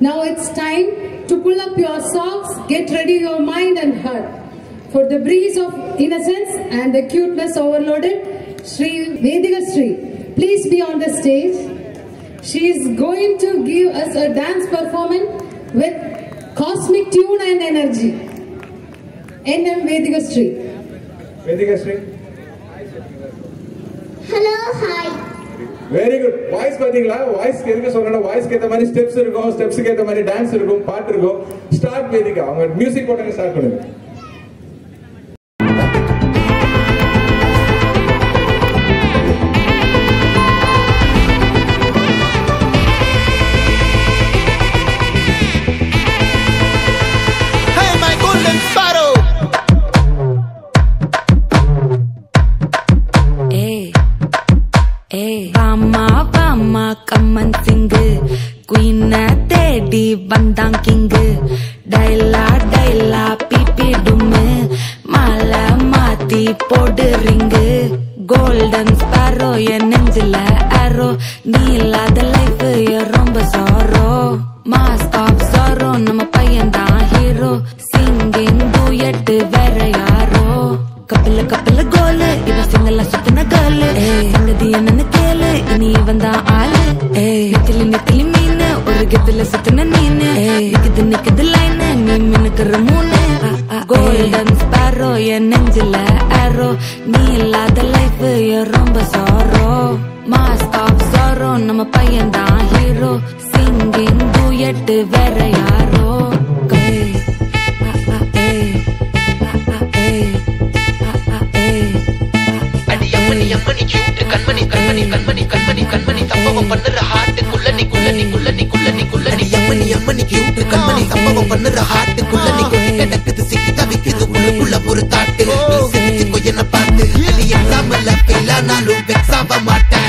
Now it's time to pull up your socks, get ready your mind and heart for the breeze of innocence and the cuteness overloaded. Sri Vedika Sri, please be on the stage. She is going to give us a dance performance with cosmic tune and energy. NM Vedika Sri. Vedika Sri. Hello, hi. Very good. Voice பாத்தீங்களா? Voice கேட்க சொன்னா வாய்ஸ்க்கு ஏத்த மாதிரி steps இருக்கும், ஸ்டெப்ஸ்க்கு ஏத்த மாதிரி dance இருக்கும், பாட்டு இருக்கும். ஸ்டார்ட் வேதிகா. அவங்க மியூசிக் போடுங்க ஸ்டார்ட் பண்ணுங்க. Hey my golden sparrow. Vama come and sing. Queen teddy bandang king. Daila pipi dume. Mala mati pod ring. Golden sparrow ya nengila arrow. Neela the life ya romba sorrow. Mask of sorrow nama payan da hero. Singing duet vera yaro. Couple goal iva singala sutna girl sangadi enna kele ini vanda aal nitli meene oru gedla sutna neene nikid line nee minakar moone golden sparrow ya nenjila arrow neela the life ya romba sorrow mask of sorrow nama payan da hero singing duet vera yaro Yammani cute kanmani sammava pannura heart kullani yammani cute kanmani sammava pannura heart kullani kedakkudu sikita vikkudu ullukulla oru thought nee senichu koyena paathu ani exam la fail aanalum vex ava maata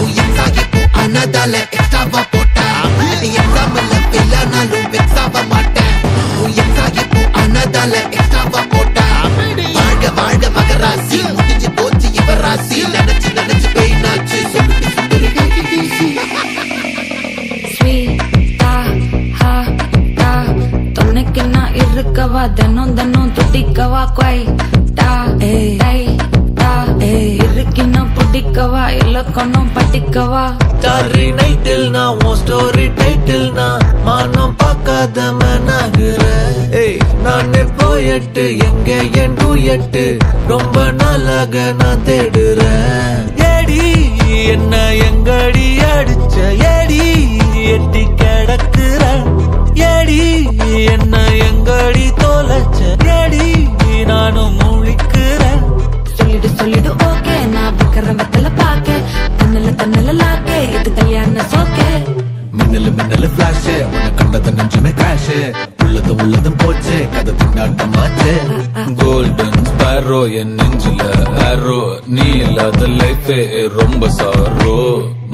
oo exam ko anadala extra va pota ani exam la fail aanalum vex ava maata oo exam ko anadala extra va pota வாழ்க மகராசி முடிஞ்சு போச்சு இவராசி நினைச்சு பெயினாச்சு சொல்லிட்டு சுந்தரி ஸ்வீட்டா ஹா டா தொன்னைக்கு நான் இருக்கவா தினம் துடிக்கவா குவைட்டா டை டா இருக்கின்னா பிடிக்கவா இலக்கணம் படிக்கவா ஸ்டாரி நைட்டில் நான் உன் ஸ்டோரி டைட்டில் நான் மானம் பார்க்காத மனாகுற நானே போயட்டு எங்க என் டூயட்டு ரொம்ப நாளாக நான் தேடுறேன் ஏடி என்ன எங்கடி அடிச்ச ஏடி எட்டி கிடக்குற ஏடி என்ன எங்கடி தொலைச்ச ஏடி நானும் முழிக்கிறேன் சொல்லிடு ஓகே நான் வைக்கிற வெத்தல பாக்க தன்னல லாக்கே இது கல்யாண சோக்கே மின்னலு ஃபிளாஷ் உன்னை கண்டத நெஞ்சுமே கிராஷ் உள்ளதும் போச்சு கதை பின்னாட்டமாச்சு கோல்டன் ஸ்பாரோ என் நெஞ்சில ஆரோ நீ இல்லாத லைஃபே ரொம்ப சாரோ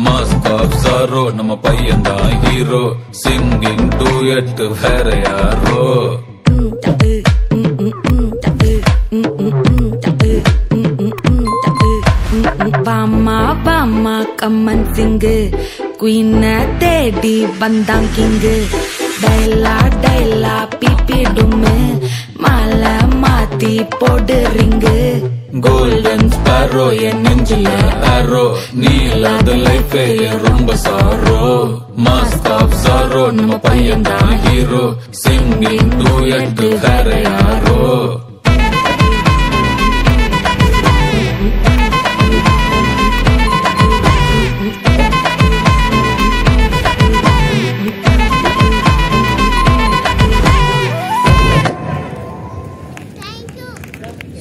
மாஸ்க் ஆஃப் சாரோ நம்ம பையன் தான் ஹீரோ சிங்கிங் டூயட் வேற யாரோ Vama come and sing. Queen teddy bandang king. Daila pipi dume. Mala mati pod ring. Golden sparrow ya nengila arrow nee illaada life romba sorrow mask of sorrow nama paiyan da hero singing duet vera yaro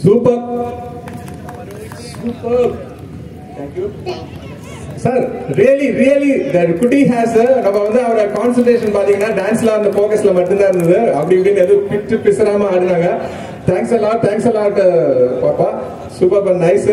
Superb. Thank you. Sir, really, the Kuti has நம்ம வந்து அவரோட concentration பாத்தீங்கன்னா டான்ஸ்ல அந்த ஃபோக்கஸ்ல மட்டும் தான் இருந்தது. அப்படி இப்படின்னு எது பிட்டு பிசராம ஆடுனாங்க. Thanks a lot, Papa. Superb and nice.